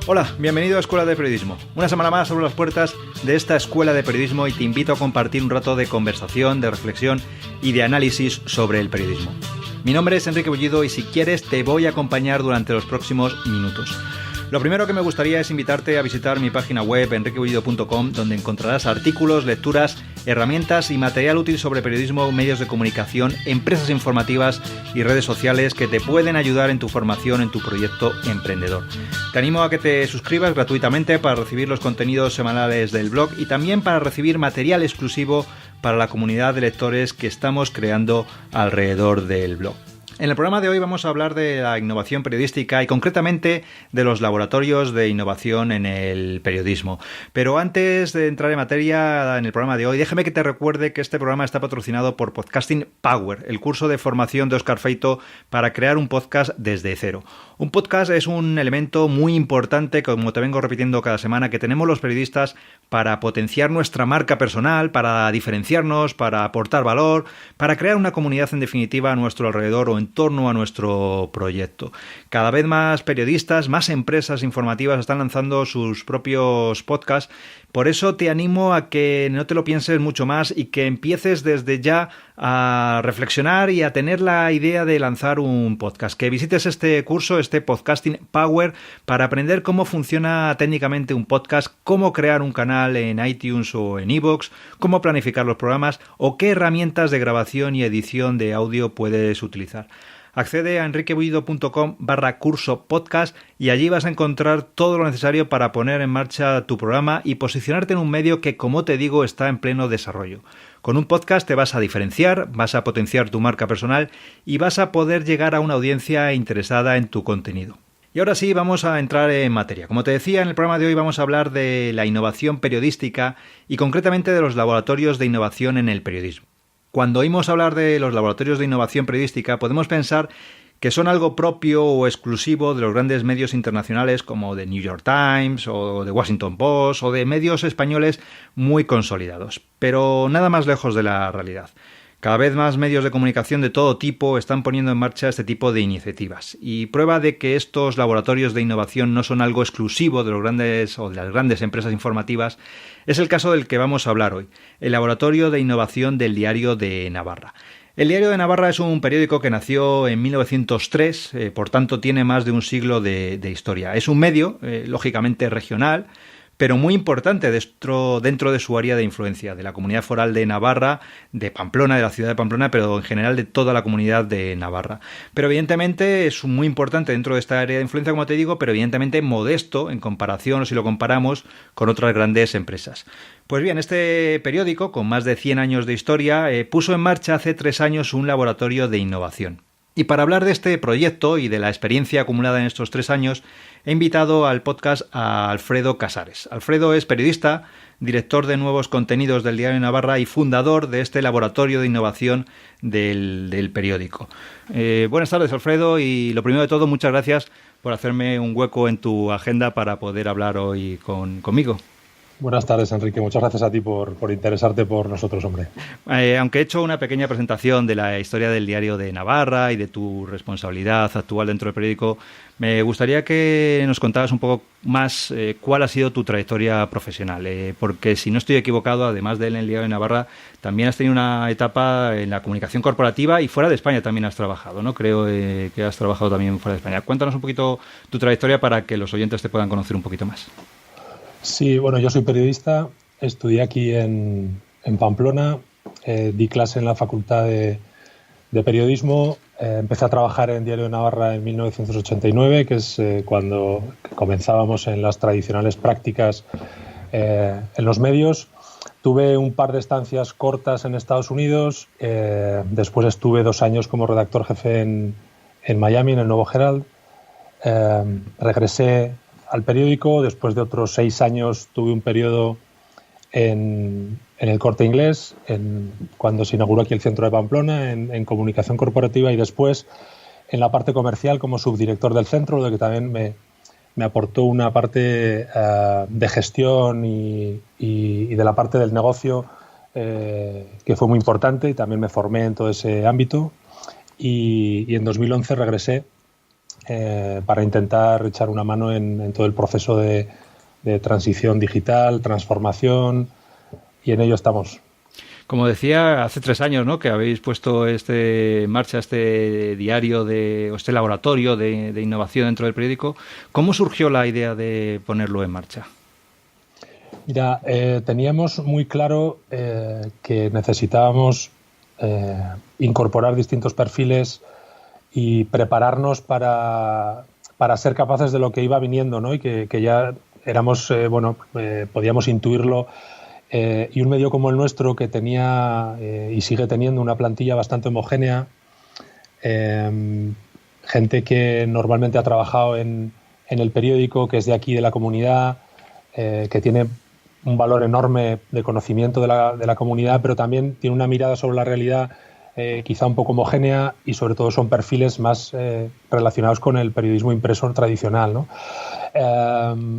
Hola, bienvenido a Escuela de Periodismo. Una semana más abro las puertas de esta Escuela de Periodismo y te invito a compartir un rato de conversación, de reflexión y de análisis sobre el periodismo. Mi nombre es Enrique Bullido y si quieres te voy a acompañar durante los próximos minutos. Lo primero que me gustaría es invitarte a visitar mi página web enriquebullido.com, donde encontrarás artículos, lecturas, herramientas y material útil sobre periodismo, medios de comunicación, empresas informativas y redes sociales que te pueden ayudar en tu formación, en tu proyecto emprendedor. Te animo a que te suscribas gratuitamente para recibir los contenidos semanales del blog y también para recibir material exclusivo para la comunidad de lectores que estamos creando alrededor del blog. En el programa de hoy vamos a hablar de la innovación periodística y concretamente de los laboratorios de innovación en el periodismo. Pero antes de entrar en materia en el programa de hoy, déjame que te recuerde que este programa está patrocinado por Podcasting Power, el curso de formación de Óscar Feito para crear un podcast desde cero. Un podcast es un elemento muy importante, como te vengo repitiendo cada semana, que tenemos los periodistas para potenciar nuestra marca personal, para diferenciarnos, para aportar valor, para crear una comunidad en definitiva a nuestro alrededor o en torno a nuestro proyecto. Cada vez más periodistas, más empresas informativas están lanzando sus propios podcasts. Por eso te animo a que no te lo pienses mucho más y que empieces desde ya a reflexionar y a tener la idea de lanzar un podcast. Que visites este curso, este Podcasting Power, para aprender cómo funciona técnicamente un podcast, cómo crear un canal en iTunes o en iVoox, cómo planificar los programas o qué herramientas de grabación y edición de audio puedes utilizar. Accede a enriquebullido.com/curso podcast y allí vas a encontrar todo lo necesario para poner en marcha tu programa y posicionarte en un medio que, como te digo, está en pleno desarrollo. Con un podcast te vas a diferenciar, vas a potenciar tu marca personal y vas a poder llegar a una audiencia interesada en tu contenido. Y ahora sí, vamos a entrar en materia. Como te decía, en el programa de hoy vamos a hablar de la innovación periodística y concretamente de los laboratorios de innovación en el periodismo. Cuando oímos hablar de los laboratorios de innovación periodística, podemos pensar que son algo propio o exclusivo de los grandes medios internacionales como The New York Times o The Washington Post o de medios españoles muy consolidados. Pero nada más lejos de la realidad. Cada vez más medios de comunicación de todo tipo están poniendo en marcha este tipo de iniciativas. Y prueba de que estos laboratorios de innovación no son algo exclusivo de los grandes o de las grandes empresas informativas es el caso del que vamos a hablar hoy, el Laboratorio de Innovación del Diario de Navarra. El Diario de Navarra es un periódico que nació en 1903, por tanto tiene más de un siglo de historia. Es un medio, lógicamente regional, pero muy importante dentro de su área de influencia, de la Comunidad Foral de Navarra, de Pamplona, de la ciudad de Pamplona, pero en general de toda la comunidad de Navarra. Pero evidentemente es muy importante dentro de esta área de influencia, como te digo, pero evidentemente modesto en comparación, o si lo comparamos, con otras grandes empresas. Pues bien, este periódico, con más de 100 años de historia, puso en marcha hace 3 años un laboratorio de innovación. Y para hablar de este proyecto y de la experiencia acumulada en estos 3 años, he invitado al podcast a Alfredo Casares. Alfredo es periodista, director de nuevos contenidos del Diario de Navarra y fundador de este laboratorio de innovación del periódico. Buenas tardes, Alfredo, y lo primero de todo, muchas gracias por hacerme un hueco en tu agenda para poder hablar hoy conmigo. Buenas tardes, Enrique. Muchas gracias a ti por interesarte por nosotros, hombre. Aunque he hecho una pequeña presentación de la historia del Diario de Navarra y de tu responsabilidad actual dentro del periódico, me gustaría que nos contaras un poco más cuál ha sido tu trayectoria profesional, porque si no estoy equivocado, además de en el Diario de Navarra, también has tenido una etapa en la comunicación corporativa y fuera de España también has trabajado, ¿no? Creo que has trabajado también fuera de España. Cuéntanos un poquito tu trayectoria para que los oyentes te puedan conocer un poquito más. Sí, bueno, yo soy periodista, estudié aquí en Pamplona, di clase en la Facultad de Periodismo, empecé a trabajar en Diario de Navarra en 1989, que es cuando comenzábamos en las tradicionales prácticas en los medios. Tuve un par de estancias cortas en Estados Unidos, después estuve 2 años como redactor jefe en Miami, en el Nuevo Herald. Regresé al periódico, después de otros 6 años tuve un periodo en el Corte Inglés, cuando se inauguró aquí el centro de Pamplona, en comunicación corporativa y después en la parte comercial como subdirector del centro, lo que también me aportó una parte de gestión y de la parte del negocio que fue muy importante y también me formé en todo ese ámbito y en 2011 regresé para intentar echar una mano en todo el proceso de transición digital, transformación, y en ello estamos. Como decía, hace 3 años, ¿no?, que habéis puesto en marcha este diario o este laboratorio de innovación dentro del periódico. ¿Cómo surgió la idea de ponerlo en marcha? Mira, teníamos muy claro que necesitábamos incorporar distintos perfiles y prepararnos para ser capaces de lo que iba viniendo, ¿no? Y que ya éramos, podíamos intuirlo. Y un medio como el nuestro, que tenía y sigue teniendo una plantilla bastante homogénea, gente que normalmente ha trabajado en el periódico, que es de aquí, de la comunidad, que tiene un valor enorme de conocimiento de la comunidad, pero también tiene una mirada sobre la realidad quizá un poco homogénea, y sobre todo son perfiles más relacionados con el periodismo impreso tradicional, ¿no?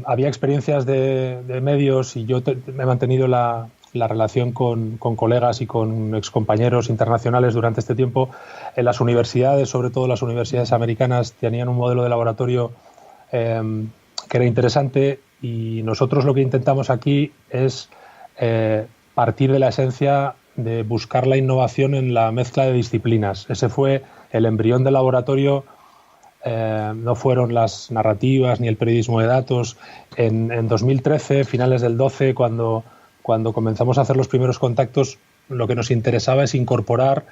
Había experiencias de medios, y yo me he mantenido la relación con colegas y con excompañeros internacionales durante este tiempo. En las universidades, sobre todo las universidades americanas, tenían un modelo de laboratorio que era interesante, y nosotros lo que intentamos aquí es partir de la esencia de buscar la innovación en la mezcla de disciplinas. Ese fue el embrión del laboratorio. No fueron las narrativas ni el periodismo de datos. En 2013, finales del 12, cuando comenzamos a hacer los primeros contactos, lo que nos interesaba es incorporar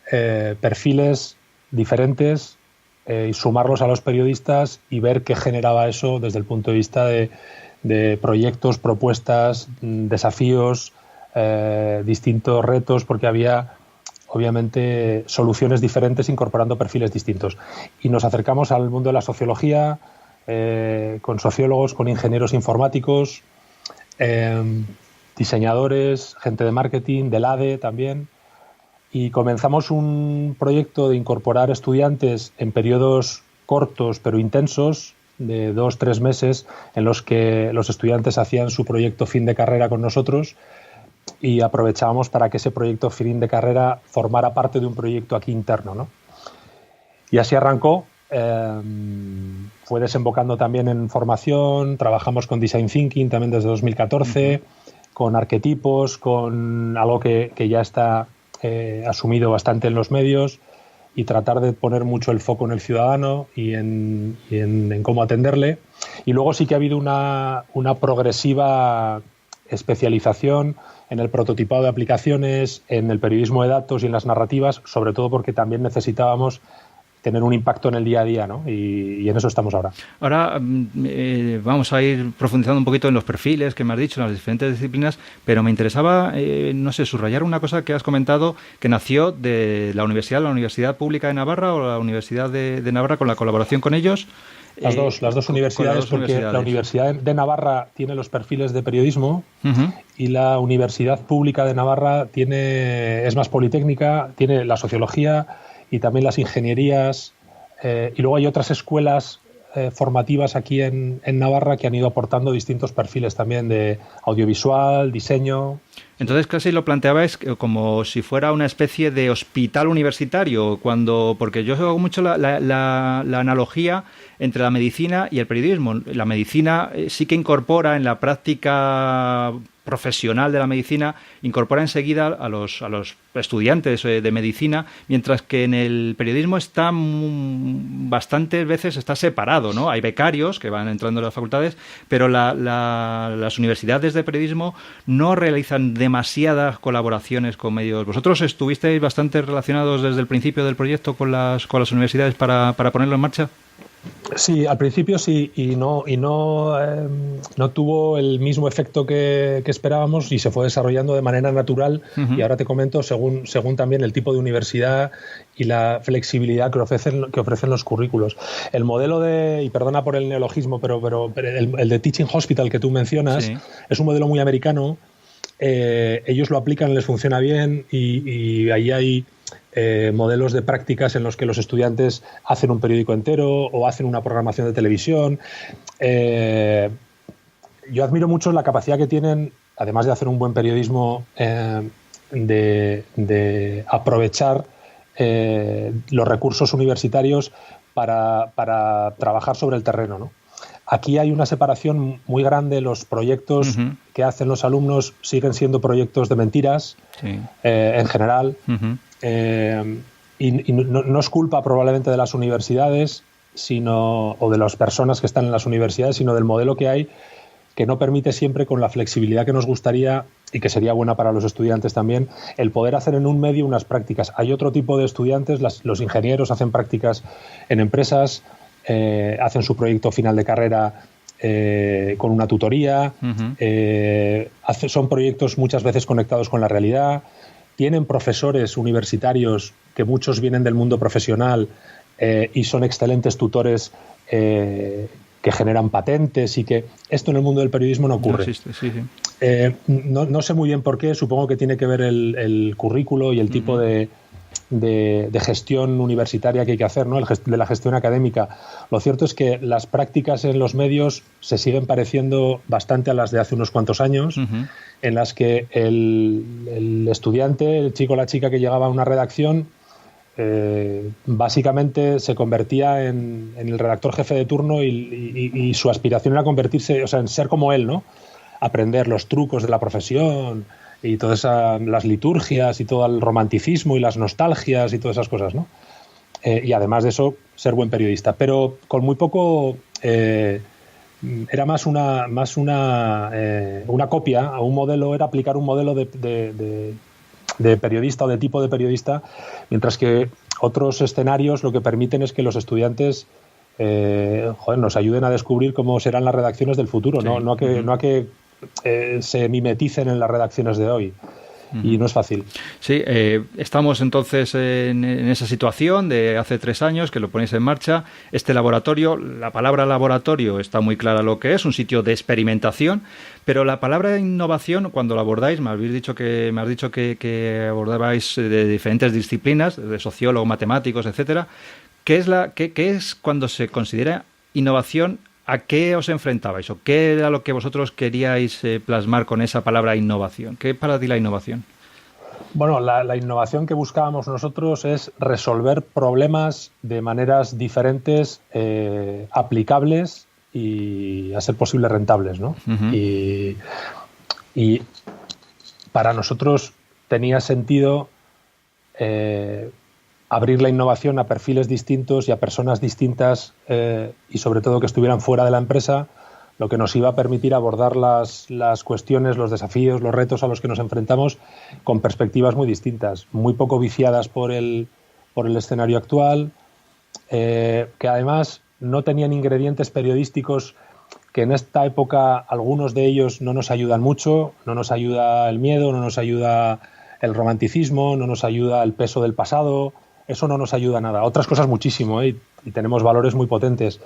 perfiles diferentes y sumarlos a los periodistas y ver qué generaba eso desde el punto de vista de proyectos, propuestas, desafíos, distintos retos, porque había obviamente soluciones diferentes incorporando perfiles distintos. Y nos acercamos al mundo de la sociología, con sociólogos, con ingenieros informáticos, diseñadores, gente de marketing, del ADE también, y comenzamos un proyecto de incorporar estudiantes en periodos cortos pero intensos, de 2-3 meses, en los que los estudiantes hacían su proyecto fin de carrera con nosotros, y aprovechábamos para que ese proyecto fin de carrera formara parte de un proyecto aquí interno, ¿no? Y así arrancó. Fue desembocando también en formación. Trabajamos con Design Thinking también desde 2014, con arquetipos, con algo que ya está asumido bastante en los medios, y tratar de poner mucho el foco en el ciudadano y en cómo atenderle. Y luego sí que ha habido una progresiva especialización en el prototipado de aplicaciones, en el periodismo de datos y en las narrativas, sobre todo porque también necesitábamos tener un impacto en el día a día, ¿no? Y en eso estamos ahora. Ahora vamos a ir profundizando un poquito en los perfiles que me has dicho, en las diferentes disciplinas, pero me interesaba, subrayar una cosa que has comentado, que nació de la Universidad Pública de Navarra, o la Universidad de Navarra, con la colaboración con ellos. Las dos universidades, porque la Universidad de Navarra tiene los perfiles de periodismo, y la Universidad Pública de Navarra es más politécnica, tiene la sociología y también las ingenierías, y luego hay otras escuelas formativas aquí en Navarra que han ido aportando distintos perfiles también de audiovisual, diseño. Entonces casi lo planteabais como si fuera una especie de hospital universitario, porque yo hago mucho la analogía entre la medicina y el periodismo. La medicina sí que incorpora en la práctica profesional de la medicina, incorpora enseguida a los estudiantes de medicina, mientras que en el periodismo bastantes veces está separado, ¿no? Hay becarios que van entrando en las facultades, pero las universidades de periodismo no realizan demasiadas colaboraciones con medios. ¿Vosotros estuvisteis bastante relacionados desde el principio del proyecto con las universidades para ponerlo en marcha? Sí, al principio sí, y no tuvo el mismo efecto que esperábamos, y se fue desarrollando de manera natural. Y ahora te comento según también el tipo de universidad y la flexibilidad que ofrecen los currículos. El modelo y perdona por el neologismo, pero el de Teaching Hospital que tú mencionas, sí, es un modelo muy americano. Ellos lo aplican, les funciona bien, y ahí hay modelos de prácticas en los que los estudiantes hacen un periódico entero o hacen una programación de televisión. Yo admiro mucho la capacidad que tienen, además de hacer un buen periodismo, de aprovechar los recursos universitarios para trabajar sobre el terreno, ¿no? Aquí hay una separación muy grande. Los proyectos que hacen los alumnos siguen siendo proyectos de mentiras, en general. Y no es culpa probablemente de las universidades o de las personas que están en las universidades, sino del modelo que hay, que no permite siempre, con la flexibilidad que nos gustaría y que sería buena para los estudiantes también, el poder hacer en un medio unas prácticas. Hay otro tipo de estudiantes, los ingenieros hacen prácticas en empresas, hacen su proyecto final de carrera con una tutoría, son proyectos muchas veces conectados con la realidad, tienen profesores universitarios que muchos vienen del mundo profesional y son excelentes tutores que generan patentes, y que esto en el mundo del periodismo no ocurre. No existe, sí. No sé muy bien por qué, supongo que tiene que ver el currículo y el tipo de gestión universitaria que hay que hacer, ¿no? De la gestión académica. Lo cierto es que las prácticas en los medios se siguen pareciendo bastante a las de hace unos cuantos años, en las que el estudiante, el chico o la chica que llegaba a una redacción, básicamente se convertía en el redactor jefe de turno, y su aspiración era convertirse, o sea, en ser como él, ¿no? Aprender los trucos de la profesión y todas las liturgias y todo el romanticismo y las nostalgias y todas esas cosas, ¿no? Y además de eso, ser buen periodista. Pero con muy poco, era más una copia a un modelo, era aplicar un modelo de periodista o de tipo de periodista, mientras que otros escenarios lo que permiten es que los estudiantes nos ayuden a descubrir cómo serán las redacciones del futuro, no a que se mimeticen en las redacciones de hoy. Y no es fácil. Sí, estamos entonces en esa situación de hace 3 años que lo ponéis en marcha. Este laboratorio, la palabra laboratorio está muy clara lo que es, un sitio de experimentación, pero la palabra innovación, cuando la abordáis, me has dicho que abordabais de diferentes disciplinas, de sociólogos, matemáticos, etcétera. ¿Qué es cuando se considera innovación? ¿A qué os enfrentabais o qué era lo que vosotros queríais plasmar con esa palabra innovación? ¿Qué es para ti la innovación? Bueno, la innovación que buscábamos nosotros es resolver problemas de maneras diferentes, aplicables y, a ser posible, rentables, ¿no? Y para nosotros tenía sentido abrir la innovación a perfiles distintos y a personas distintas, y sobre todo que estuvieran fuera de la empresa, lo que nos iba a permitir abordar las cuestiones, los desafíos, los retos a los que nos enfrentamos con perspectivas muy distintas, muy poco viciadas por el escenario actual, que además no tenían ingredientes periodísticos que en esta época algunos de ellos no nos ayudan mucho. No nos ayuda el miedo, no nos ayuda el romanticismo, no nos ayuda el peso del pasado. Eso no nos ayuda a nada. Otras cosas muchísimo, y tenemos valores muy potentes.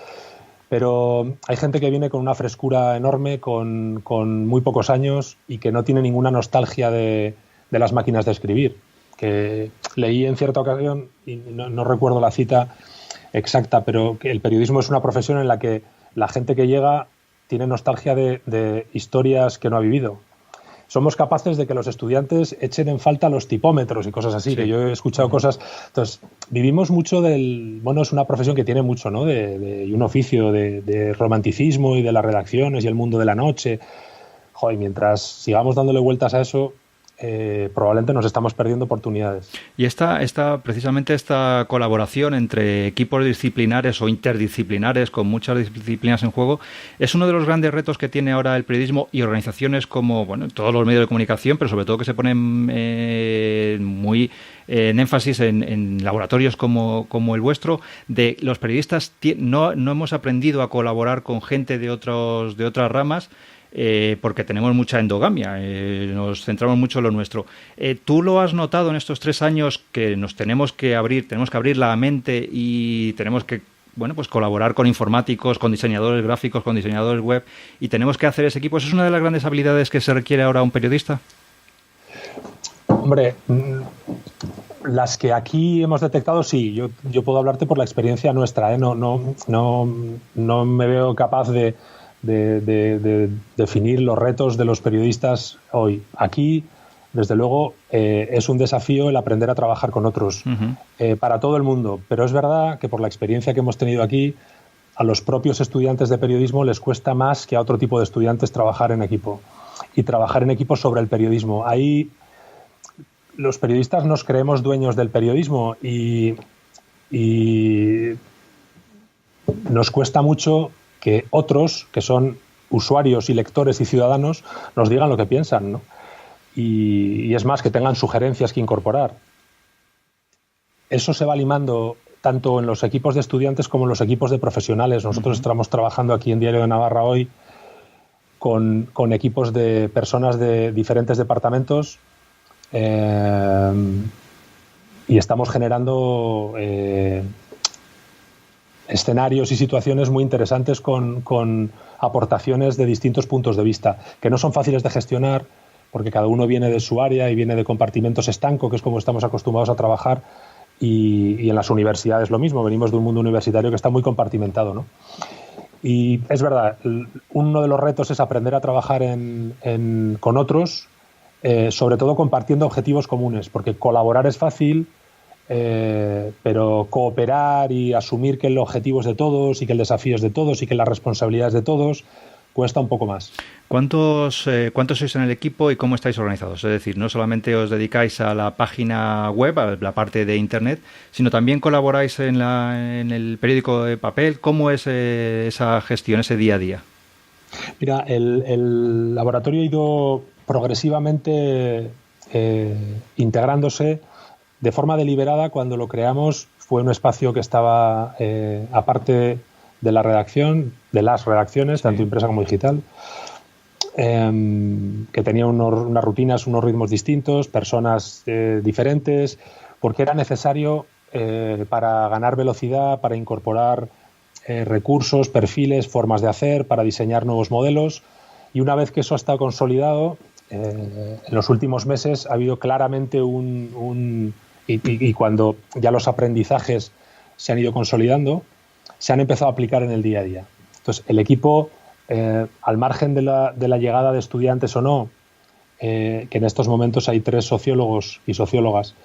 Pero hay gente que viene con una frescura enorme, con muy pocos años, y que no tiene ninguna nostalgia de las máquinas de escribir. Que leí en cierta ocasión, y no recuerdo la cita exacta, pero que el periodismo es una profesión en la que la gente que llega tiene nostalgia de historias que no ha vivido. Somos capaces de que los estudiantes echen en falta los tipómetros y cosas así, que yo he escuchado cosas. Entonces, vivimos mucho es una profesión que tiene mucho, ¿no? Y un oficio de romanticismo y de las redacciones y el mundo de la noche. Joder, mientras sigamos dándole vueltas a eso, probablemente nos estamos perdiendo oportunidades. Y precisamente esta colaboración entre equipos disciplinares o interdisciplinares con muchas disciplinas en juego es uno de los grandes retos que tiene ahora el periodismo y organizaciones como todos los medios de comunicación, pero sobre todo que se ponen muy en énfasis en laboratorios como el vuestro. De los periodistas no hemos aprendido a colaborar con gente de otras ramas, porque tenemos mucha endogamia, nos centramos mucho en lo nuestro. ¿Tú lo has notado en estos 3 años que nos tenemos que abrir la mente y tenemos que colaborar con informáticos, con diseñadores gráficos, con diseñadores web, y tenemos que hacer ese equipo? ¿Eso es una de las grandes habilidades que se requiere ahora a un periodista? Hombre, las que aquí hemos detectado, sí. Yo puedo hablarte por la experiencia nuestra, no me veo capaz de definir los retos de los periodistas hoy. Aquí desde luego, es un desafío el aprender a trabajar con otros, para todo el mundo. Pero es verdad que por la experiencia que hemos tenido aquí, a los propios estudiantes de periodismo les cuesta más que a otro tipo de estudiantes trabajar en equipo. Y trabajar en equipo sobre el periodismo. Ahí los periodistas nos creemos dueños del periodismo y nos cuesta mucho que otros, que son usuarios y lectores y ciudadanos, nos digan lo que piensan, ¿no? Y es más, que tengan sugerencias que incorporar. Eso se va limando tanto en los equipos de estudiantes como en los equipos de profesionales. Nosotros estamos trabajando aquí en Diario de Navarra hoy con equipos de personas de diferentes departamentos y estamos generando escenarios y situaciones muy interesantes con aportaciones de distintos puntos de vista, que no son fáciles de gestionar porque cada uno viene de su área y viene de compartimentos estanco, que es como estamos acostumbrados a trabajar, y en las universidades lo mismo, venimos de un mundo universitario que está muy compartimentado, ¿no? Y es verdad, uno de los retos es aprender a trabajar con otros, sobre todo compartiendo objetivos comunes, porque colaborar es fácil, pero cooperar y asumir que el objetivo es de todos y que el desafío es de todos y que la responsabilidad es de todos cuesta un poco más. ¿Cuántos sois en el equipo y cómo estáis organizados? Es decir, no solamente os dedicáis a la página web, a la parte de Internet, sino también colaboráis en el periódico de papel. ¿Cómo es esa gestión, ese día a día? Mira, el laboratorio ha ido progresivamente integrándose de forma deliberada. Cuando lo creamos fue un espacio que estaba aparte de la redacción, de las redacciones, tanto impresa como digital, que tenía unas rutinas, unos ritmos distintos, personas diferentes, porque era necesario para ganar velocidad, para incorporar recursos, perfiles, formas de hacer, para diseñar nuevos modelos. Y una vez que eso ha estado consolidado, en los últimos meses ha habido claramente y cuando ya los aprendizajes se han ido consolidando, se han empezado a aplicar en el día a día. Entonces, el equipo, al margen de la llegada de estudiantes o no, que en estos momentos hay 3 sociólogos y sociólogas,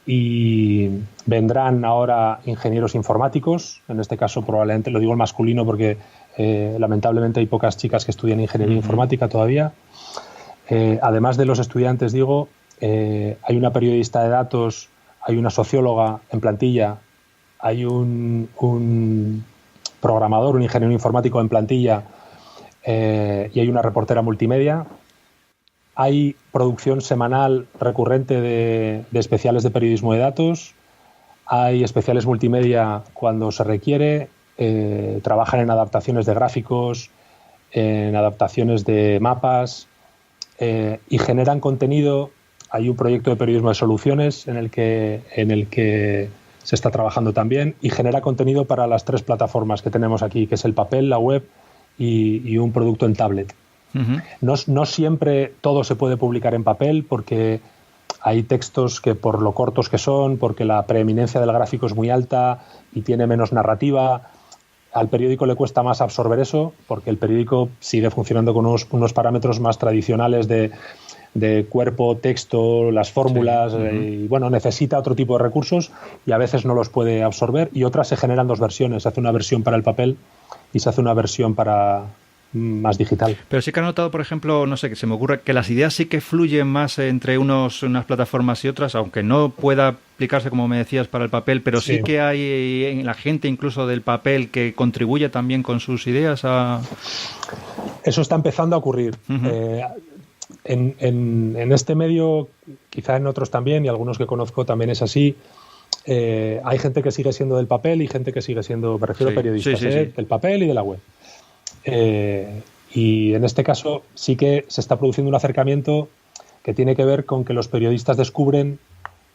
y vendrán ahora ingenieros informáticos, en este caso probablemente, lo digo en masculino porque lamentablemente hay pocas chicas que estudian ingeniería informática todavía. Además de los estudiantes, digo, hay una periodista de datos, hay una socióloga en plantilla, hay un programador, un ingeniero informático en plantilla y hay una reportera multimedia. Hay producción semanal recurrente de especiales de periodismo de datos, hay especiales multimedia cuando se requiere, trabajan en adaptaciones de gráficos, en adaptaciones de mapas y generan contenido. Hay un proyecto de periodismo de soluciones en el que se está trabajando también y genera contenido para las 3 plataformas que tenemos aquí, que es el papel, la web y un producto en tablet. No siempre todo se puede publicar en papel porque hay textos que por lo cortos que son, porque la preeminencia del gráfico es muy alta y tiene menos narrativa, al periódico le cuesta más absorber eso porque el periódico sigue funcionando con unos parámetros más tradicionales de cuerpo, texto, las fórmulas, y bueno, necesita otro tipo de recursos y a veces no los puede absorber, y otras se generan 2 versiones, se hace una versión para el papel y se hace una versión para más digital. Pero sí que he notado, por ejemplo, no sé, que se me ocurre que las ideas sí que fluyen más entre unas plataformas y otras, aunque no pueda aplicarse, como me decías, para el papel, pero sí que hay en la gente incluso del papel que contribuye también con sus ideas a... Eso está empezando a ocurrir. En este medio, quizá en otros también, y algunos que conozco también es así, hay gente que sigue siendo del papel y gente que sigue siendo, me refiero a periodistas, del papel y de la web. Y en este caso sí que se está produciendo un acercamiento que tiene que ver con que los periodistas descubren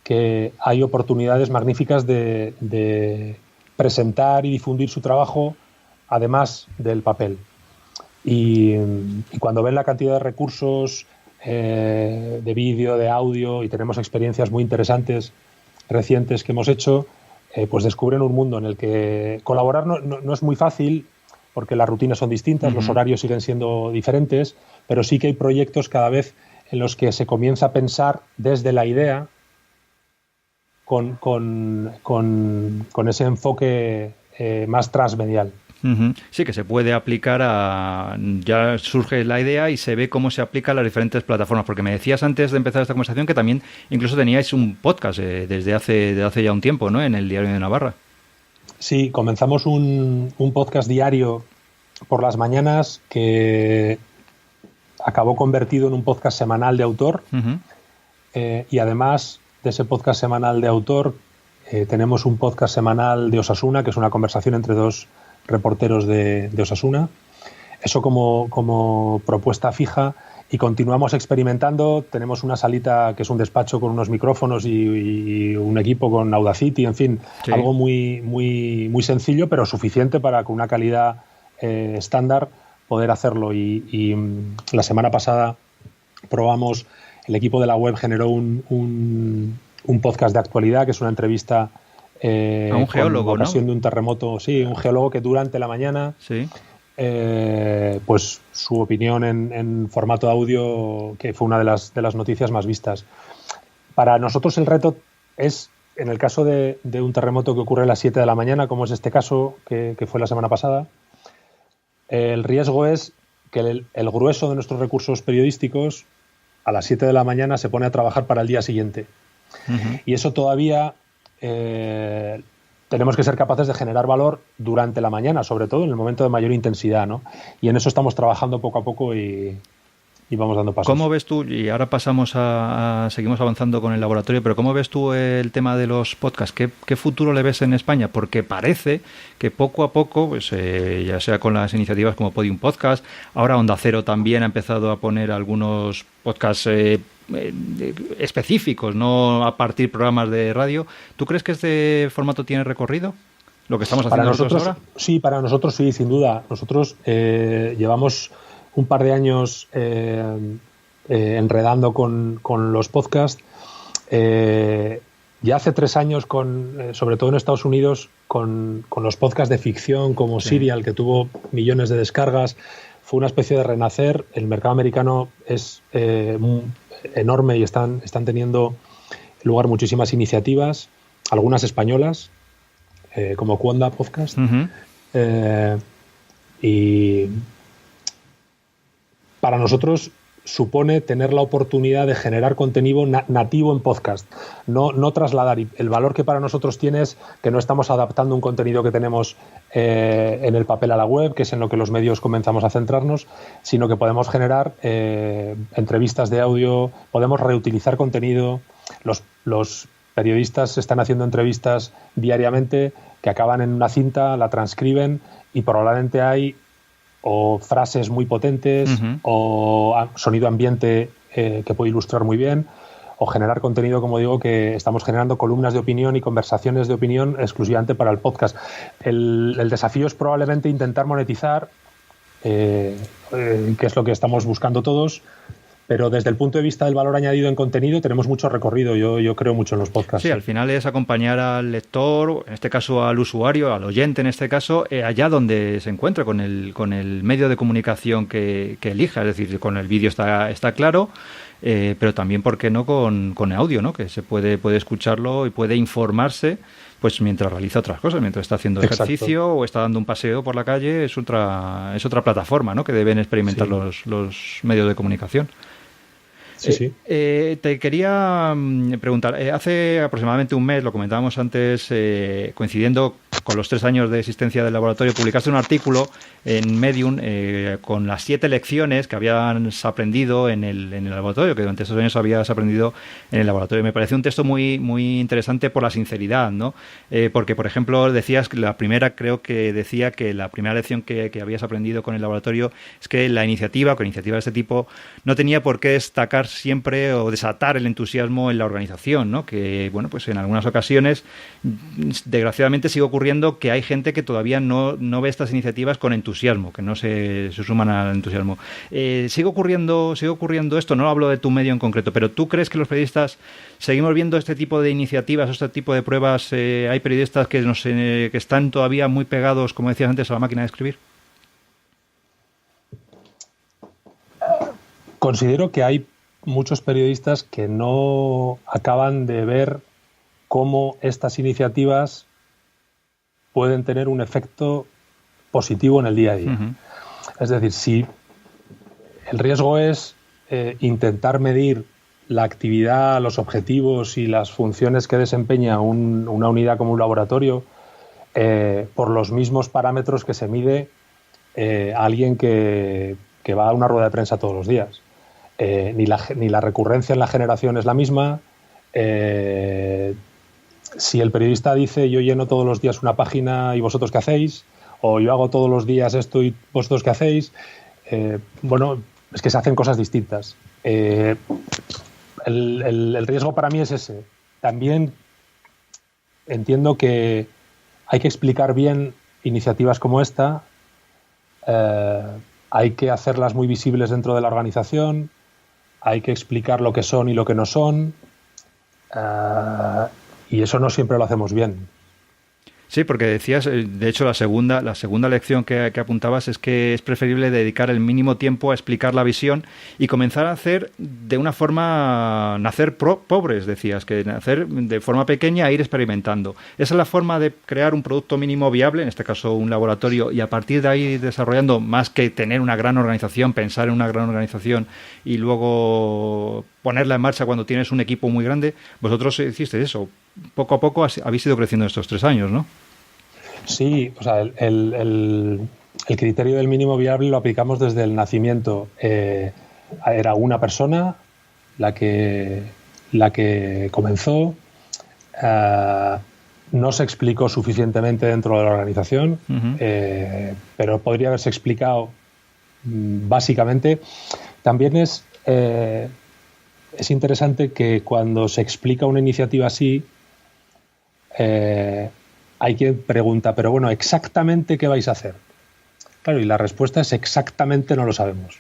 que hay oportunidades magníficas de presentar y difundir su trabajo además del papel. Y cuando ven la cantidad de recursos de vídeo, de audio, y tenemos experiencias muy interesantes recientes que hemos hecho, pues descubren un mundo en el que colaborar no es muy fácil porque las rutinas son distintas, los horarios siguen siendo diferentes, pero sí que hay proyectos cada vez en los que se comienza a pensar desde la idea con ese enfoque más transmedial. Uh-huh. Sí, que se puede aplicar a... Ya surge la idea y se ve cómo se aplica a las diferentes plataformas. Porque me decías antes de empezar esta conversación que también incluso teníais un podcast desde hace ya un tiempo, ¿no? En el Diario de Navarra. Sí, comenzamos un podcast diario por las mañanas que acabó convertido en un podcast semanal de autor. Uh-huh. Y además de ese podcast semanal de autor, tenemos un podcast semanal de Osasuna, que es una conversación entre dos reporteros de Osasuna. Eso como propuesta fija, y continuamos experimentando. Tenemos una salita que es un despacho con unos micrófonos y un equipo con Audacity, en fin, sí. Algo muy, muy, muy sencillo, pero suficiente para con una calidad estándar poder hacerlo. Y la semana pasada probamos, el equipo de la web generó un podcast de actualidad, que es una entrevista a un geólogo, con ocasión, ¿no? De un terremoto, sí, un geólogo que durante la mañana, sí. Pues su opinión en formato de audio, que fue una de las noticias más vistas. Para nosotros el reto es, en el caso de un terremoto que ocurre a las 7 de la mañana, como es este caso que fue la semana pasada, el riesgo es que el grueso de nuestros recursos periodísticos a las 7 de la mañana se pone a trabajar para el día siguiente. Uh-huh. Y eso todavía tenemos que ser capaces de generar valor durante la mañana, sobre todo en el momento de mayor intensidad, ¿no? Y en eso estamos trabajando poco a poco y vamos dando pasos. ¿Cómo ves tú, y ahora pasamos seguimos avanzando con el laboratorio, pero cómo ves tú el tema de los podcasts? ¿Qué futuro le ves en España? Porque parece que poco a poco, pues ya sea con las iniciativas como Podium Podcast, ahora Onda Cero también ha empezado a poner algunos podcasts específicos, no a partir de programas de radio. ¿Tú crees que este formato tiene recorrido? Lo que estamos haciendo nosotros ahora. Sí, para nosotros sí, sin duda. Nosotros llevamos un par de años enredando con los podcasts. Ya hace 3 años, sobre todo en Estados Unidos, con los podcasts de ficción como sí. Serial, que tuvo millones de descargas, fue una especie de renacer. El mercado americano es enorme y están teniendo lugar muchísimas iniciativas, algunas españolas, como Cuonda Podcast. Uh-huh. Y para nosotros supone tener la oportunidad de generar contenido nativo en podcast, no trasladar. Y el valor que para nosotros tiene es que no estamos adaptando un contenido que tenemos en el papel a la web, que es en lo que los medios comenzamos a centrarnos, sino que podemos generar entrevistas de audio, podemos reutilizar contenido. Los periodistas están haciendo entrevistas diariamente que acaban en una cinta, la transcriben y probablemente hay o frases muy potentes, uh-huh. o sonido ambiente que puede ilustrar muy bien, o generar contenido, como digo, que estamos generando columnas de opinión y conversaciones de opinión exclusivamente para el podcast. El desafío es probablemente intentar monetizar, que es lo que estamos buscando todos, pero desde el punto de vista del valor añadido en contenido tenemos mucho recorrido. Yo creo mucho en los podcasts. Sí, al final es acompañar al lector, en este caso al usuario, al oyente en este caso, allá donde se encuentre con el medio de comunicación que elija. Es decir, con el vídeo está claro, pero también, ¿por qué no?, con audio, ¿no? Que se puede escucharlo y puede informarse pues mientras realiza otras cosas, mientras está haciendo ejercicio. Exacto. O está dando un paseo por la calle. Es otra plataforma, ¿no?, que deben experimentar sí. los medios de comunicación. Sí, sí. Te quería preguntar, hace aproximadamente un mes, lo comentábamos antes, coincidiendo con los 3 años de existencia del laboratorio, publicaste un artículo en Medium con las 7 lecciones que habías aprendido en el laboratorio, que durante esos años habías aprendido en el laboratorio. Me pareció un texto muy, muy interesante por la sinceridad, ¿no? Porque, por ejemplo, decías que creo que decía que la primera lección que habías aprendido con el laboratorio es que la iniciativa de este tipo no tenía por qué destacar siempre o desatar el entusiasmo en la organización, ¿no? Que, bueno, pues en algunas ocasiones, desgraciadamente, sigue ocurriendo que hay gente que todavía no ve estas iniciativas con entusiasmo, que no se suman al entusiasmo. Sigue ocurriendo esto. No hablo de tu medio en concreto, pero ¿tú crees que los periodistas seguimos viendo este tipo de iniciativas, este tipo de pruebas? ¿Hay periodistas que están todavía muy pegados, como decías antes, a la máquina de escribir? Considero que hay muchos periodistas que no acaban de ver cómo estas iniciativas pueden tener un efecto positivo en el día a día. Uh-huh. Es decir, si el riesgo es intentar medir la actividad, los objetivos y las funciones que desempeña una unidad como un laboratorio por los mismos parámetros que se mide alguien que va a una rueda de prensa todos los días. Ni la recurrencia en la generación es la misma. Si el periodista dice yo lleno todos los días una página y vosotros qué hacéis, o yo hago todos los días esto y vosotros qué hacéis, bueno, es que se hacen cosas distintas. El riesgo para mí es ese. También entiendo que hay que explicar bien iniciativas como esta, hay que hacerlas muy visibles dentro de la organización, hay que explicar lo que son y lo que no son, y eso no siempre lo hacemos bien. Sí, porque decías, de hecho la segunda lección que apuntabas es que es preferible dedicar el mínimo tiempo a explicar la visión y comenzar a hacer de una forma, nacer pobres, decías, que nacer de forma pequeña e ir experimentando. Esa es la forma de crear un producto mínimo viable, en este caso un laboratorio, y a partir de ahí ir desarrollando, más que tener una gran organización, pensar en una gran organización y luego ponerla en marcha cuando tienes un equipo muy grande. Vosotros hicisteis eso. Poco a poco habéis ido creciendo estos 3 años, ¿no? Sí, o sea, el criterio del mínimo viable lo aplicamos desde el nacimiento. Era una persona la que comenzó, no se explicó suficientemente dentro de la organización, uh-huh. Pero podría haberse explicado básicamente. También es interesante que cuando se explica una iniciativa así, hay quien pregunta, pero bueno, ¿exactamente qué vais a hacer? Claro, y la respuesta es exactamente no lo sabemos.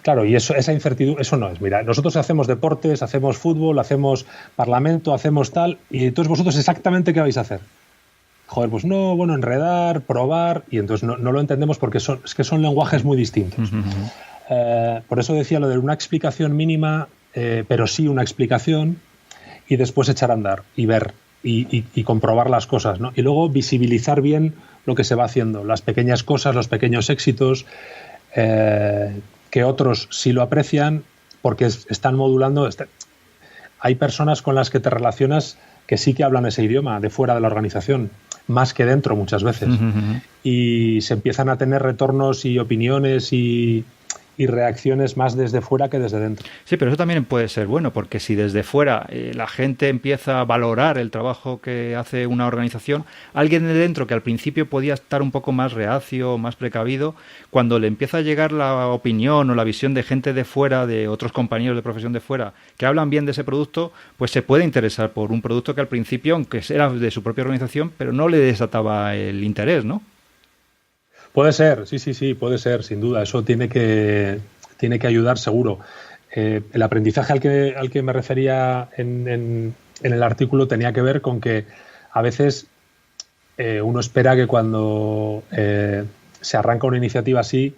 Claro, y esa incertidumbre, eso no es. Mira, nosotros hacemos deportes, hacemos fútbol, hacemos parlamento, hacemos tal, y entonces vosotros exactamente qué vais a hacer. Joder, pues no, bueno, enredar, probar, y entonces no lo entendemos porque son lenguajes muy distintos. Uh-huh. Por eso decía lo de una explicación mínima, pero sí una explicación, y después echar a andar y ver y comprobar las cosas, ¿no? Y luego visibilizar bien lo que se va haciendo, las pequeñas cosas, los pequeños éxitos, que otros sí lo aprecian porque están modulando. Hay personas con las que te relacionas que sí que hablan ese idioma de fuera de la organización, más que dentro muchas veces. Uh-huh. Y se empiezan a tener retornos y opiniones y reacciones más desde fuera que desde dentro. Sí, pero eso también puede ser bueno, porque si desde fuera la gente empieza a valorar el trabajo que hace una organización, alguien de dentro que al principio podía estar un poco más reacio, más precavido, cuando le empieza a llegar la opinión o la visión de gente de fuera, de otros compañeros de profesión de fuera, que hablan bien de ese producto, pues se puede interesar por un producto que al principio, aunque era de su propia organización, pero no le desataba el interés, ¿no? Puede ser, sí, puede ser, sin duda. Eso tiene que ayudar seguro. El aprendizaje al que me refería en el artículo tenía que ver con que a veces uno espera que cuando se arranca una iniciativa así,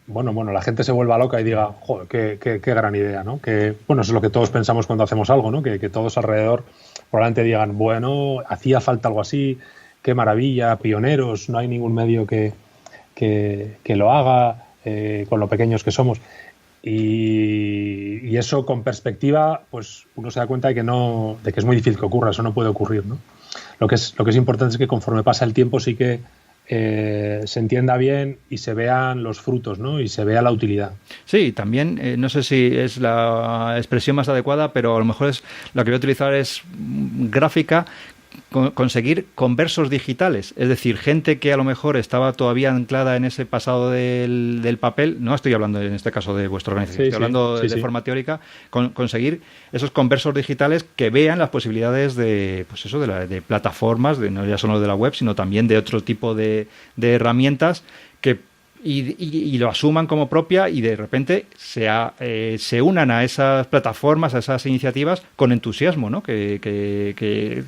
bueno, la gente se vuelva loca y diga, joder, qué gran idea, ¿no? Que, bueno, eso es lo que todos pensamos cuando hacemos algo, ¿no? Que todos alrededor probablemente digan, bueno, hacía falta algo así, qué maravilla, pioneros, no hay ningún medio que lo haga, con lo pequeños que somos. Y eso con perspectiva, pues uno se da cuenta de que es muy difícil que ocurra, eso no puede ocurrir, ¿no? Lo que es importante es que conforme pasa el tiempo sí que se entienda bien y se vean los frutos, ¿no? Y se vea la utilidad. Sí, también, no sé si es la expresión más adecuada, pero a lo mejor la que voy a utilizar es gráfica. Conseguir conversos digitales, es decir, gente que a lo mejor estaba todavía anclada en ese pasado del papel, no estoy hablando en este caso de vuestra organización, estoy hablando de forma teórica, conseguir esos conversos digitales que vean las posibilidades de, pues eso, de plataformas, no ya solo de la web, sino también de otro tipo de herramientas que y lo asuman como propia y de repente se unan a esas plataformas, a esas iniciativas con entusiasmo, ¿no? Que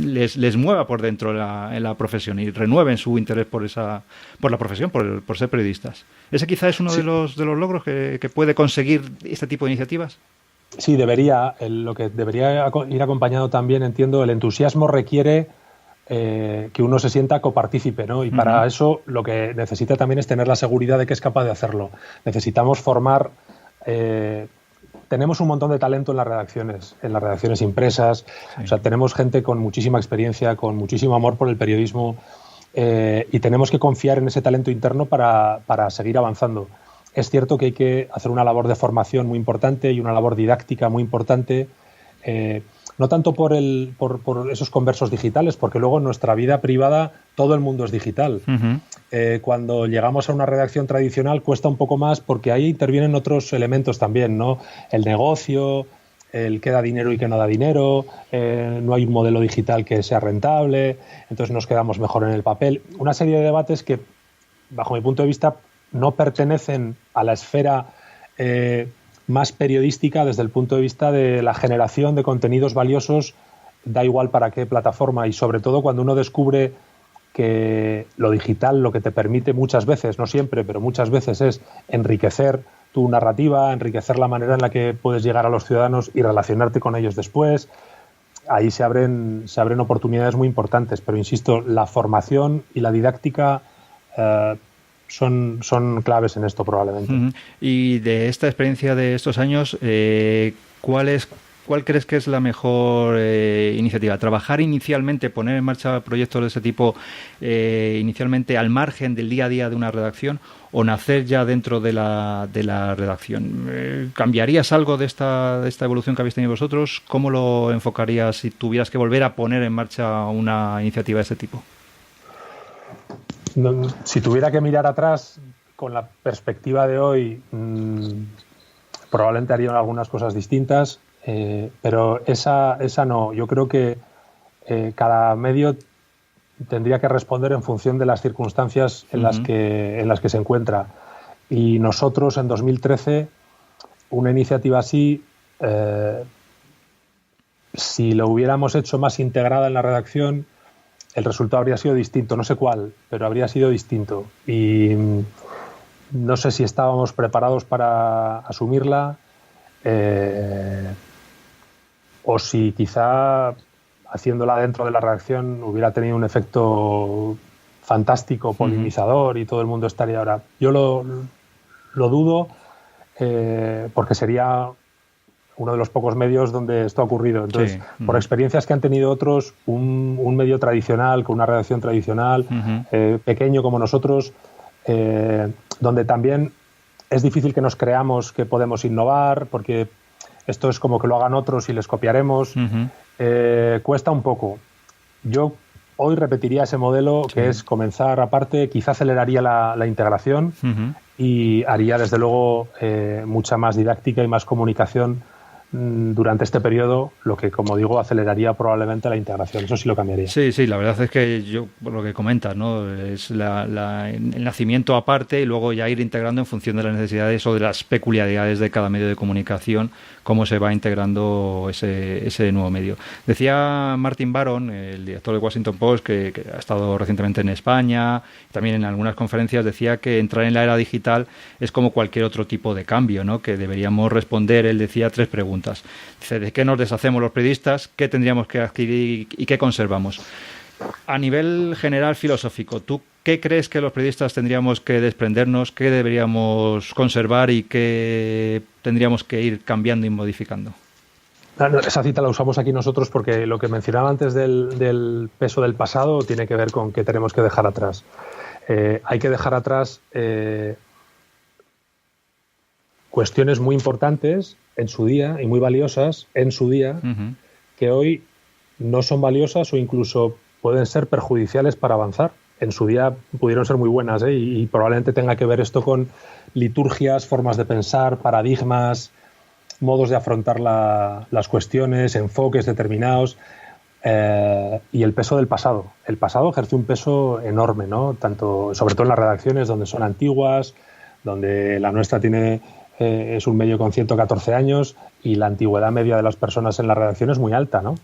les mueva por dentro en la profesión y renueven su interés por la profesión, por ser periodistas. ¿Ese quizá es uno de los logros que puede conseguir este tipo de iniciativas? Sí, lo que debería ir acompañado también, entiendo, el entusiasmo requiere que uno se sienta copartícipe, ¿no? Y para eso lo que necesita también es tener la seguridad de que es capaz de hacerlo. Necesitamos formar... tenemos un montón de talento en las redacciones impresas. Sí. O sea, tenemos gente con muchísima experiencia, con muchísimo amor por el periodismo y tenemos que confiar en ese talento interno para seguir avanzando. Es cierto que hay que hacer una labor de formación muy importante y una labor didáctica muy importante, no tanto por esos conversos digitales, porque luego en nuestra vida privada todo el mundo es digital. Cuando llegamos a una redacción tradicional cuesta un poco más porque ahí intervienen otros elementos también, ¿no? El negocio, el qué da dinero y qué no da dinero, no hay un modelo digital que sea rentable, entonces nos quedamos mejor en el papel. Una serie de debates que, bajo mi punto de vista, no pertenecen a la esfera más periodística desde el punto de vista de la generación de contenidos valiosos, da igual para qué plataforma, y sobre todo cuando uno descubre que lo digital lo que te permite muchas veces, no siempre, pero muchas veces es enriquecer tu narrativa, enriquecer la manera en la que puedes llegar a los ciudadanos y relacionarte con ellos después. Ahí se abren oportunidades muy importantes, pero insisto, la formación y la didáctica son claves en esto probablemente. Y de esta experiencia de estos años, ¿cuál crees que es la mejor iniciativa? ¿Trabajar inicialmente, poner en marcha proyectos de ese tipo inicialmente al margen del día a día de una redacción, o nacer ya dentro de la redacción? ¿Cambiarías algo de esta evolución que habéis tenido vosotros? ¿Cómo lo enfocarías si tuvieras que volver a poner en marcha una iniciativa de este tipo? Si tuviera que mirar atrás con la perspectiva de hoy, probablemente haría algunas cosas distintas, pero esa no. Yo creo que cada medio tendría que responder en función de las circunstancias en las que se encuentra. Y nosotros en 2013, una iniciativa así, si lo hubiéramos hecho más integrada en la redacción, el resultado habría sido distinto, no sé cuál, pero habría sido distinto. Y no sé si estábamos preparados para asumirla o si quizá haciéndola dentro de la redacción hubiera tenido un efecto fantástico, polinizador, y todo el mundo estaría ahora. Yo lo dudo porque sería uno de los pocos medios donde esto ha ocurrido. Entonces, por experiencias que han tenido otros, un medio tradicional, con una redacción tradicional, pequeño como nosotros, donde también es difícil que nos creamos que podemos innovar, porque esto es como que lo hagan otros y les copiaremos. Cuesta un poco. Yo hoy repetiría ese modelo, que es comenzar aparte, quizá aceleraría la integración y haría, desde luego, mucha más didáctica y más comunicación durante este periodo, lo que, como digo, aceleraría probablemente la integración. Eso sí lo cambiaría. Sí, la verdad es que yo, por lo que comentas, ¿no? Es el nacimiento aparte y luego ya ir integrando en función de las necesidades o de las peculiaridades de cada medio de comunicación, cómo se va integrando ese nuevo medio. Decía Martin Baron, el director de Washington Post, que ha estado recientemente en España, también en algunas conferencias, decía que entrar en la era digital es como cualquier otro tipo de cambio, ¿no? Que deberíamos responder, él decía, 3 preguntas. Dice, ¿de qué nos deshacemos los periodistas? ¿Qué tendríamos que adquirir y qué conservamos? A nivel general filosófico, ¿tú qué crees que los periodistas tendríamos que desprendernos? ¿Qué deberíamos conservar y qué tendríamos que ir cambiando y modificando? Esa cita la usamos aquí nosotros porque lo que mencionaba antes del peso del pasado tiene que ver con qué tenemos que dejar atrás. Hay que dejar atrás cuestiones muy importantes en su día y muy valiosas en su día, que hoy no son valiosas o incluso pueden ser perjudiciales para avanzar. En su día pudieron ser muy buenas, y probablemente tenga que ver esto con liturgias, formas de pensar, paradigmas, modos de afrontar las cuestiones, enfoques determinados. y el peso del pasado. El pasado ejerce un peso enorme, ¿no? Tanto, sobre todo en las redacciones donde son antiguas, donde la nuestra es un medio con 114 años y la antigüedad media de las personas en la redacción es muy alta, ¿no?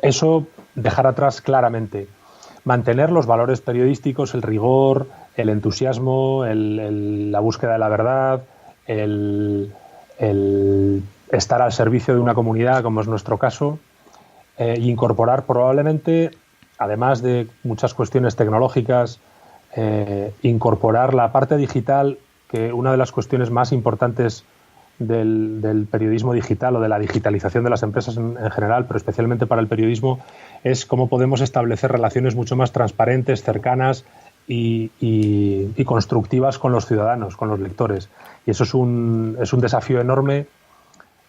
Eso dejar atrás claramente. Mantener los valores periodísticos, el rigor, el entusiasmo, la búsqueda de la verdad, el estar al servicio de una comunidad, como es nuestro caso, e incorporar probablemente, además de muchas cuestiones tecnológicas, incorporar la parte digital, que una de las cuestiones más importantes del periodismo digital o de la digitalización de las empresas en general, pero especialmente para el periodismo, es cómo podemos establecer relaciones mucho más transparentes, cercanas y constructivas con los ciudadanos, con los lectores. Y eso es un desafío enorme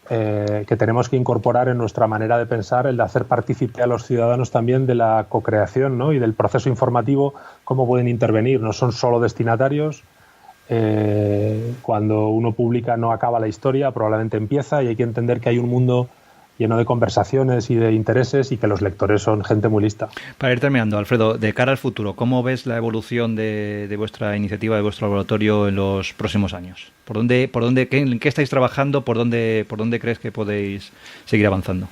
que tenemos que incorporar en nuestra manera de pensar, el de hacer partícipe a los ciudadanos también de la co-creación, ¿no? Y del proceso informativo, cómo pueden intervenir. No son solo destinatarios. Cuando uno publica no acaba la historia, probablemente empieza, y hay que entender que hay un mundo lleno de conversaciones y de intereses y que los lectores son gente muy lista. Para ir terminando, Alfredo, de cara al futuro, ¿cómo ves la evolución de vuestra iniciativa, de vuestro laboratorio en los próximos años? ¿En qué estáis trabajando? ¿Por dónde crees que podéis seguir avanzando?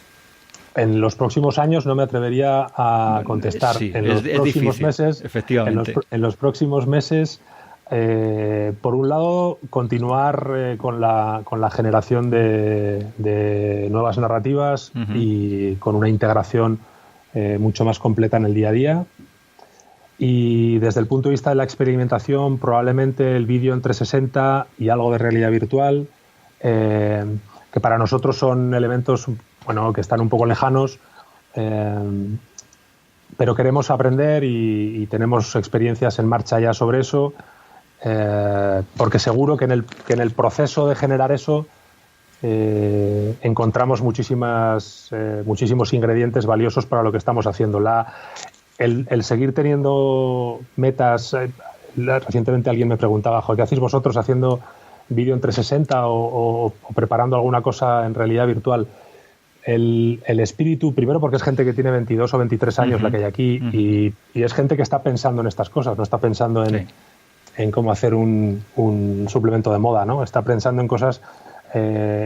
En los próximos años no me atrevería a contestar. Sí, en los próximos difícil, meses, efectivamente. En los próximos meses, por un lado, continuar con la generación de nuevas narrativas y con una integración mucho más completa en el día a día. Y desde el punto de vista de la experimentación, probablemente el vídeo en 360 y algo de realidad virtual, que para nosotros son elementos, bueno, que están un poco lejanos, pero queremos aprender y tenemos experiencias en marcha ya sobre eso. Porque seguro que en el proceso de generar eso encontramos muchísimos ingredientes valiosos para lo que estamos haciendo. El seguir teniendo metas. Recientemente alguien me preguntaba, ¿qué hacéis vosotros haciendo vídeo en 360 o preparando alguna cosa en realidad virtual? El espíritu, primero porque es gente que tiene 22 o 23 años la que hay aquí, y es gente que está pensando en estas cosas, no está pensando en cómo hacer un suplemento de moda, ¿no? Está pensando en cosas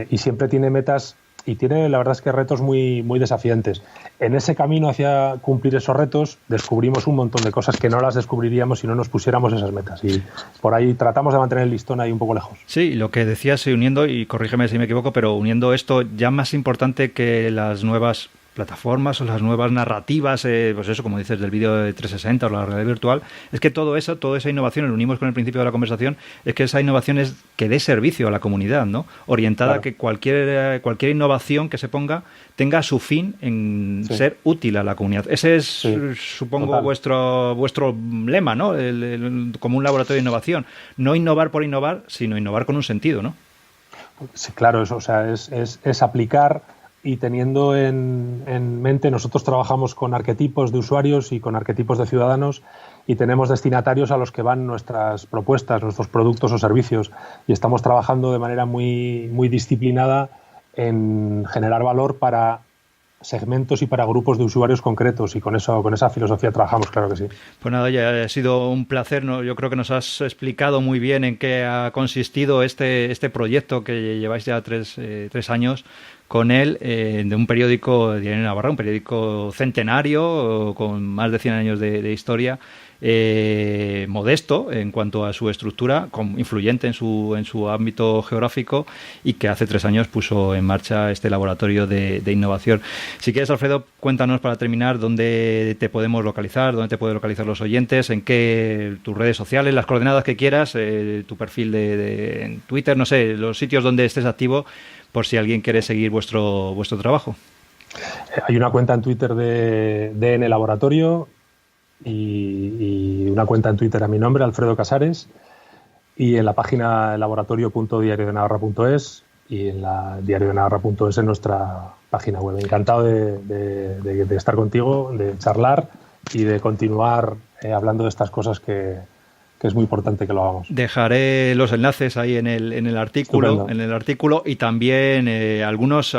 y siempre tiene metas y tiene, la verdad es que retos muy, muy desafiantes. En ese camino hacia cumplir esos retos descubrimos un montón de cosas que no las descubriríamos si no nos pusiéramos esas metas, y por ahí tratamos de mantener el listón ahí un poco lejos. Sí, lo que decías, uniendo, y corrígeme si me equivoco, pero uniendo esto, ya más importante que las nuevas plataformas o las nuevas narrativas, pues eso, como dices, del vídeo de 360 o la realidad virtual, es que toda esa innovación, lo unimos con el principio de la conversación, es que esa innovación es que dé servicio a la comunidad, ¿no? Orientada a que cualquier innovación que se ponga tenga su fin en ser útil a la comunidad. Ese es, supongo, vuestro lema, ¿no? Como un laboratorio de innovación. No innovar por innovar, sino innovar con un sentido, ¿no? Sí, claro, eso, o sea, es aplicar. Y teniendo en mente, nosotros trabajamos con arquetipos de usuarios y con arquetipos de ciudadanos, y tenemos destinatarios a los que van nuestras propuestas, nuestros productos o servicios, y estamos trabajando de manera muy, muy disciplinada en generar valor para segmentos y para grupos de usuarios concretos, y con esa filosofía trabajamos, claro que sí. Pues nada, ya ha sido un placer, ¿no? Yo creo que nos has explicado muy bien en qué ha consistido este proyecto que lleváis ya tres años con él, de un periódico de Diario de Navarra, un periódico centenario con más de 100 años de historia, modesto en cuanto a su estructura, influyente en su ámbito geográfico, y que hace 3 años puso en marcha este laboratorio de innovación. Si quieres, Alfredo, cuéntanos para terminar dónde te podemos localizar, dónde te pueden localizar los oyentes, en tus redes sociales, las coordenadas que quieras, tu perfil en Twitter, no sé, los sitios donde estés activo, por si alguien quiere seguir vuestro trabajo. Hay una cuenta en Twitter de DN Laboratorio y una cuenta en Twitter a mi nombre, Alfredo Casares, y en la página laboratorio.diariodenavarra.es y en la diariodenavarra.es en nuestra página web. Encantado de estar contigo, de charlar y de continuar hablando de estas cosas que que es muy importante que lo hagamos. Dejaré los enlaces ahí en el artículo, Estupendo. y también algunos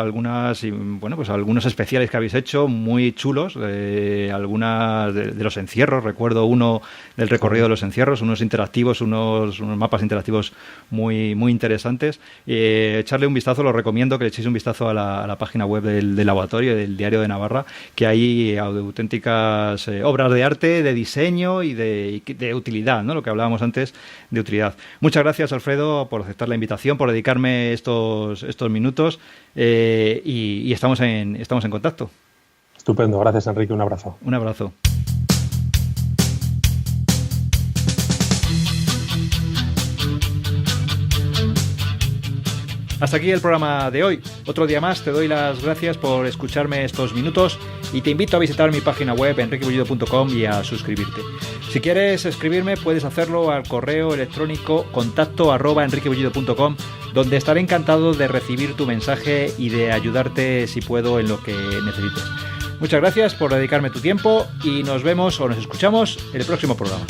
especiales que habéis hecho muy chulos, algunas de los encierros. Recuerdo uno del recorrido de los encierros, unos interactivos, unos mapas interactivos muy muy interesantes. Echarle un vistazo, lo recomiendo que le echéis un vistazo a la página web del laboratorio del Diario de Navarra, que hay auténticas obras de arte, de diseño y de utilidad, ¿no? Lo que hablábamos antes de utilidad. Muchas gracias, Alfredo, por aceptar la invitación, por dedicarme estos minutos, y estamos en contacto. Estupendo, gracias, Enrique, un abrazo. Un abrazo. Hasta aquí el programa de hoy. Otro día más te doy las gracias por escucharme estos minutos y te invito a visitar mi página web enriquebullido.com y a suscribirte. Si quieres escribirme puedes hacerlo al correo electrónico contacto@enriquebullido.com, donde estaré encantado de recibir tu mensaje y de ayudarte si puedo en lo que necesites. Muchas gracias por dedicarme tu tiempo y nos vemos o nos escuchamos en el próximo programa.